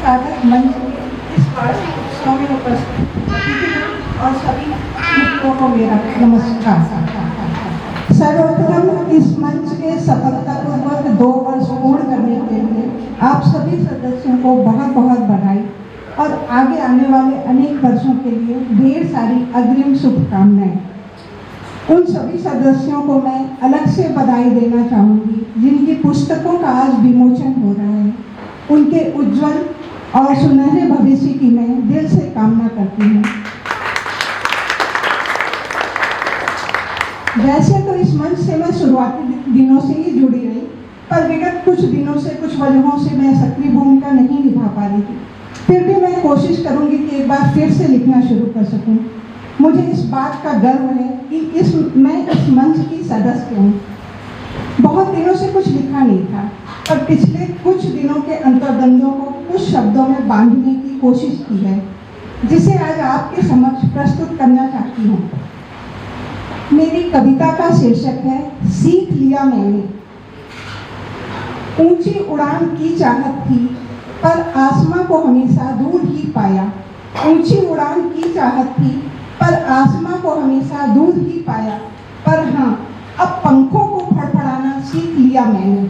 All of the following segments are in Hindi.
साधक मंच के इस वार्षिक उत्सव में उपस्थित अतिथियों और सभी मित्रों को मेरा नमस्कार। सर्वप्रथम इस मंच के सफलतापूर्वक 2 वर्ष पूर्ण करने के लिए आप सभी सदस्यों को बहुत बहुत बधाई और आगे आने वाले अनेक वर्षों के लिए ढेर सारी अग्रिम शुभकामनाएं। उन सभी सदस्यों को मैं अलग से बधाई देना चाहूँगी जिनकी पुस्तकों का आज विमोचन हो रहा है। उनके उज्जवल और सुनहरे भविष्य की मैं दिल से कामना करती हूँ। वैसे तो इस मंच से मैं शुरुआती दिनों से ही जुड़ी रही, पर विगत कुछ दिनों से कुछ वजहों से मैं सक्रिय भूमिका नहीं निभा पा रही थी। फिर भी मैं कोशिश करूँगी कि एक बार फिर से लिखना शुरू कर सकूँ। मुझे इस बात का गर्व है कि मैं इस मंच की सदस्य हूँ। बहुत दिनों से कुछ लिखा नहीं था, पर पिछले कुछ दिनों के अंतर्द्वंदों को कुछ शब्दों में बांधने की कोशिश की है, जिसे आज आपके समक्ष प्रस्तुत करना चाहती हूँ। मेरी कविता का शीर्षक है सीख लिया मैंने। ऊंची उड़ान की चाहत थी, पर आसमां को हमेशा दूर ही पाया। ऊंची उड़ान की चाहत थी, पर आसमां को हमेशा दूर ही पाया। पर हाँ, अब पंखों को फड़फड़ाना सीख लिया मैंने।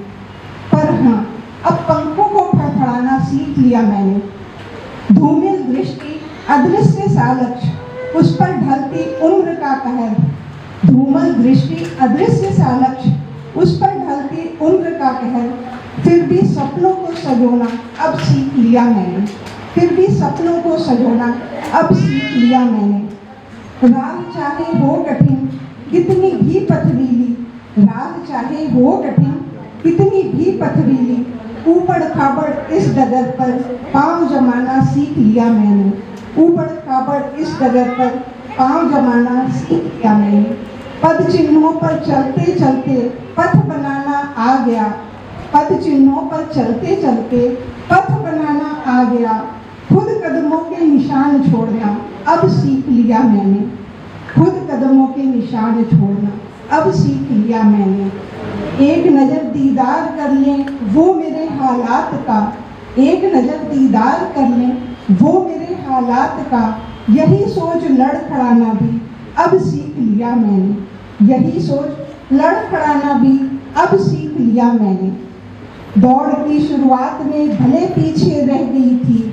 पर हाँ, अब पंखों को फड़फड़ाना सीख लिया मैंने। धूमिल दृष्टि अदृश्य सा लक्ष्य, उस पर ढलती उम्र का कहर। धूमिल दृष्टि अदृश्य सा लक्ष्य, उस पर ढलती उम्र का कहर। फिर भी सपनों को सजोना अब सीख लिया मैंने। फिर भी सपनों को सजोना अब सीख लिया मैंने। राह चाहे हो कठिन कितनी भी पथरीली, राह चाहे हो कठिन कितनी भी पथरीली, ऊबड़ खाबड़ इस डगर पर पांव जमाना सीख लिया मैंने। ऊबड़ खाबड़ इस डगर पर पांव जमाना सीख लिया मैंने। पद चिन्हों पर चलते चलते पथ बनाना आ गया। पद चिन्हों पर चलते चलते पथ बनाना आ गया। खुद कदमों के निशान छोड़ना अब सीख लिया मैंने। खुद कदमों के निशान छोड़ना अब सीख लिया मैंने। एक नज़र दीदार कर लें वो मेरे हालात का। एक नज़र दीदार कर लें वो मेरे हालात का। यही सोच लड़खड़ाना भी अब सीख लिया मैंने। यही सोच लड़खड़ाना भी अब सीख लिया मैंने। दौड़ की शुरुआत में भले पीछे रह गई थी।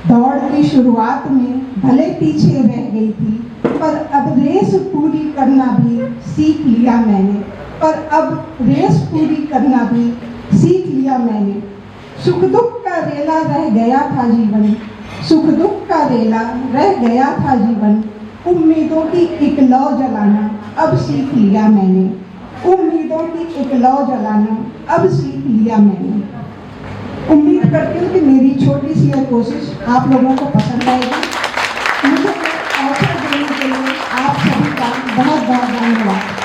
दौड़ की शुरुआत में भले पीछे रह गई थी, पर अब रेस पूरी करना भी सीख लिया मैंने। पर अब रेस पूरी करना भी सीख लिया मैंने। सुख दुख का रेला रह गया था जीवन। सुख दुख का रेला रह गया था जीवन। उम्मीदों की एक लौ जलाना अब सीख लिया मैंने। उम्मीदों की एक लौ जलाना अब सीख लिया मैंने। उम्मीद करती हूँ कि मेरी छोटी सी यह कोशिश आप लोगों को पसंद आएगी। मुझे अवसर देने के लिए आप सभी का बहुत बहुत धन्यवाद।